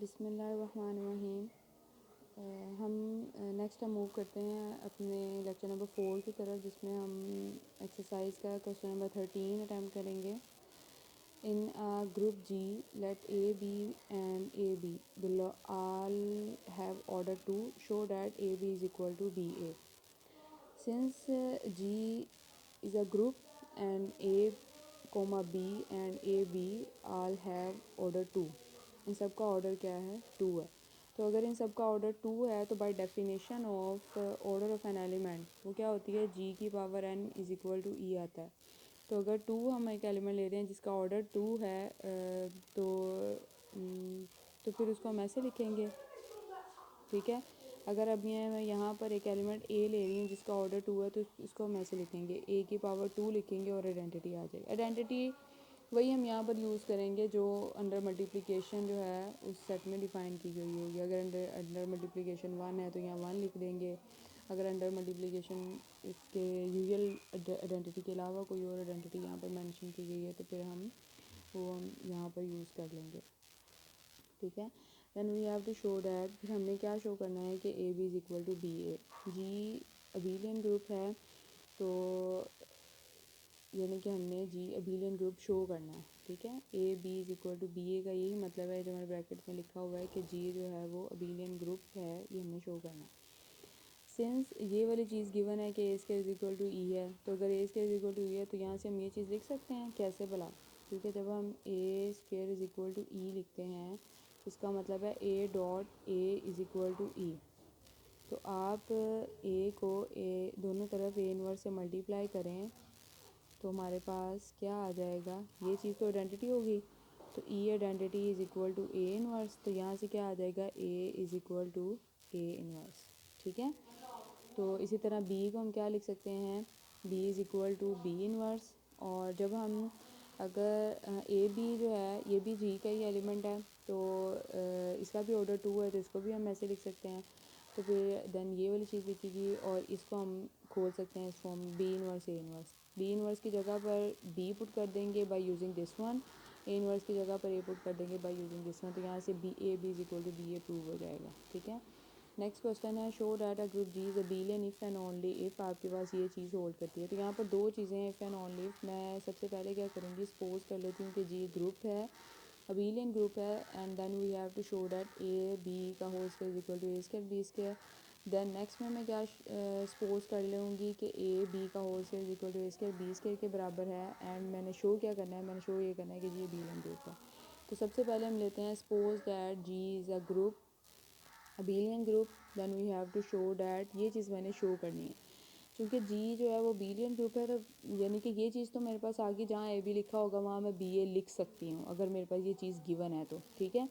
बिस्मिल्लाहिर्रहमानिर्रहीम। हम नेक्स्ट हम मूव करते हैं अपने लेक्चर नंबर 4 की तरफ, जिसमें हम एक्सरसाइज का क्वेश्चन नंबर 13 अटैम्प्ट करेंगे। In group G let A B and A B below all have order two show that A B is equal to B A. Since G is a group and A comma B and A B all have order two, इन सब का order क्या है, 2 है। तो अगर इन सब का ऑर्डर 2 है तो by definition of order of an element वो क्या होती है, जी की power n is equal to E आता है। तो अगर 2 हम एक एलिमेंट ले रहे हैं जिसका ऑर्डर 2 है तो फिर उसको हम ऐसे लिखेंगे, ठीक है। अगर अब ये मैं यहाँ पर एक एलिमेंट ए ले रही हूँ जिसका ऑर्डर 2 है तो इसको हम ऐसे लिखेंगे, ए की पावर 2 लिखेंगे और आइडेंटिटी आ जाएगी। आइडेंटिटी वही हम यहाँ पर यूज़ करेंगे जो अंडर मल्टीप्लिकेशन जो है उस सेट में डिफ़ाइन की गई होगी। अगर अंडर मल्टीप्लिकेशन 1 है तो यहाँ 1 लिख देंगे। अगर अंडर मल्टीप्लिकेशन इसके यूजुअल आइडेंटिटी के अलावा कोई और आइडेंटिटी यहाँ पर मेंशन की गई है तो फिर हम यहाँ पर यूज़ कर लेंगे, ठीक है। Then we have to show that, फिर हमने क्या शो करना है कि A B is equal to B A. G abelian group है तो यानी कि हमने जी अबीलियन ग्रुप शो करना है, ठीक है। A B is equal to B A का यही मतलब है जो हमारे ब्रैकेट में लिखा हुआ है कि जी जो है वो अबीलियन ग्रुप है, ये हमने शो करना है। सिंस ये वाली चीज़ गिवन है कि ए स्क्वायर इज़ इक्वल टू ई है, तो अगर ए स्क्वायर इज़ इक्वल टू ई है तो यहाँ से हम ये चीज़ लिख सकते हैं, कैसे भला, क्योंकि जब हम A square is equal to E लिखते हैं इसका मतलब है A dot A is equal to E. तो आप ए को ए दोनों तरफ ए इनवर्स से मल्टीप्लाई करें तो हमारे पास क्या आ जाएगा, ये चीज़ तो आइडेंटिटी होगी, तो E identity is equal to A inverse, तो यहाँ से क्या आ जाएगा, A is equal to A inverse, ठीक है। तो इसी तरह बी को हम क्या लिख सकते हैं, B is equal to B inverse. और जब हम अगर ए बी जो है ये भी जी का ही एलिमेंट है तो इसका भी ऑर्डर 2 है तो इसको भी हम ऐसे लिख सकते हैं। तो फिर देन ये वाली चीज़ लिखीगी और इसको हम खोल सकते हैं इस form B inverse A inverse. B inverse की जगह पर बी पुट कर देंगे by using this one, A inverse की जगह पर ए पुट कर देंगे बाय यूजिंग दिस वन। तो यहाँ से B is equal to B A prove हो जाएगा, ठीक है। नेक्स्ट क्वेश्चन है, show that a group G is abelian if and only if आपके पास ये चीज़ होल्ड करती है। तो यहाँ पर दो चीज़ें हैं, इफ़ एंड ओनली इफ़। मैं सबसे पहले क्या करूँगी, सपोज कर लेती हूँ कि जी ग्रुप है, अबीलियन ग्रुप है, and then we have to show that A B का whole square is equal to A square B square. Then next में मैं क्या सपोज कर लूँगी कि ए बी का whole square is equal to A square B square के बराबर है, एंड मैंने शो क्या करना है, मैंने शो ये करना है कि जी अबीलियन ग्रुप है। तो सबसे पहले हम लेते हैं suppose that G is a group abelian group, then we have to show that, ये चीज़ मैंने शो करनी है क्योंकि जी जो है वो अबीलियन ग्रुप है, तो यानी कि ये चीज़ तो मेरे पास आगे जहाँ ए बी लिखा होगा वहाँ मैं बी ए लिख सकती हूँ अगर मेरे पास ये चीज़ गिवन है तो, ठीक है।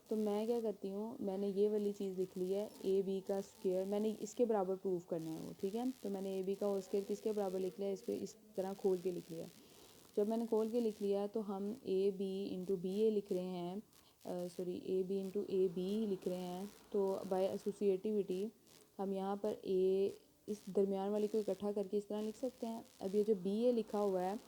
तो मैं क्या करती हूँ, मैंने ये वाली चीज़ लिख ली है, ए बी का स्क्वायर मैंने इसके बराबर प्रूव करना है वो, ठीक है। तो मैंने ए बी का होल स्क्वायर किसके बराबर लिख लिया, इस पर इस तरह खोल के लिख लिया। जब मैंने खोल के लिख लिया तो हम A B into B A लिख रहे हैं, sorry A B into A B लिख रहे हैं। तो बाय एसोसिएटिविटी हम यहाँ पर ए इस दरमियान वाले को इकट्ठा करके इस तरह लिख सकते हैं। अब ये जो बी ए लिखा हुआ है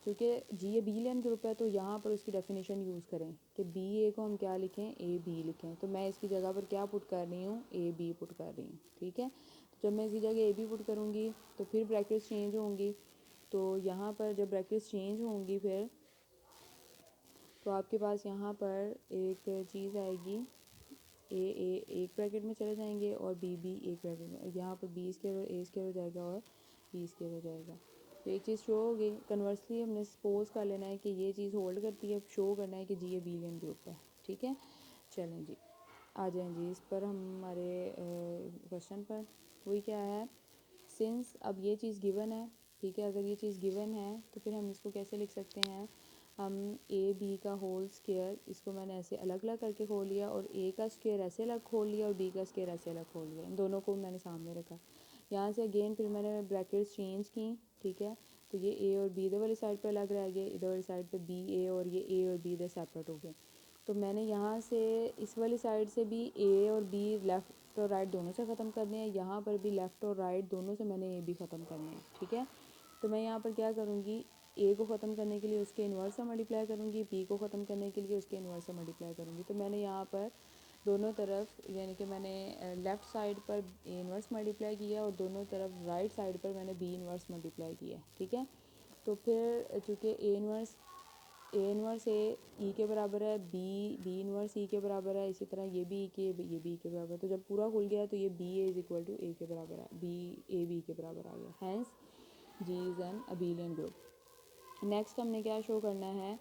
क्योंकि जी ए बीलियन ग्रुप है तो यहाँ पर उसकी डेफिनेशन यूज़ करें कि बी ए को हम क्या लिखें, ए बी लिखें। तो मैं इसकी जगह पर क्या पुट कर रही हूँ, ए बी पुट कर रही हूँ, ठीक है। तो जब मैं इसकी जगह ए बी पुट करूँगी तो फिर ब्रैकेट्स चेंज होंगी। तो यहाँ पर जब ब्रैकेट्स चेंज होंगी फिर तो आपके पास यहाँ पर एक चीज़ आएगी, ए एक ब्रैकेट में चले जाएंगे और बी एक ब्रैकेट में, यहाँ पर बी स्क्वायर और ए स्क्वायर हो जाएगा और बी स्क्वायर हो जाएगा। तो एक चीज़ शो हो गई। कन्वर्सली हमने सपोज कर लेना है कि ये चीज़ होल्ड करती है, शो करना है कि जी ये अबीलियन ग्रुप है, ठीक है। चलें जी, आ जाएँ जी इस पर हमारे क्वेश्चन पर। वही क्या है, सिंस अब ये चीज़ गिवन है, ठीक है। अगर ये चीज़ गिवन है तो फिर हम इसको कैसे लिख सकते हैं, हम ए बी का होल स्क्वायर इसको मैंने ऐसे अलग अलग करके खोल लिया और ए का स्क्वायर ऐसे अलग खोल लिया और बी का स्क्वायर ऐसे अलग खोल लिया, इन दोनों को मैंने सामने रखा। यहाँ से अगेन फिर मैंने ब्रैकेट्स चेंज की, ठीक है। तो ये ए और बी इधर वाली साइड पर अलग रह गए, इधर वाली साइड पे बी ए और ये ए और बी इधर सेपरेट हो गए। तो मैंने यहाँ से इस वाली साइड से भी ए और बी लेफ़्ट और राइट दोनों से ख़त्म करने हैं, यहाँ पर भी लेफ़्ट और राइट दोनों से मैंने ए बी ख़त्म करने हैं, ठीक है। तो मैं यहाँ पर क्या करूँगी, ए को ख़त्म करने के लिए उसके इन्वर्स से मल्टीप्लाई करूँगी, बी को ख़त्म करने के लिए उसके इन्वर्स से मल्टीप्लाई करूँगी। तो मैंने यहाँ पर दोनों तरफ यानी कि मैंने लेफ़्ट साइड पर ए इन्वर्स मल्टीप्लाई किया और दोनों तरफ राइट साइड पर मैंने बी इन्वर्स मल्टीप्लाई किया, ठीक है। तो फिर चूँकि ए इन्वर्स ए ई के बराबर है, बी इन्वर्स ई के बराबर है, इसी तरह ये भी ये बी के बराबर है। तो जब पूरा खुल गया तो ये B A is equal to A के बराबर है, बी के बराबर आ गया। Hence G is an abelian group. Next हमने क्या शो करना है,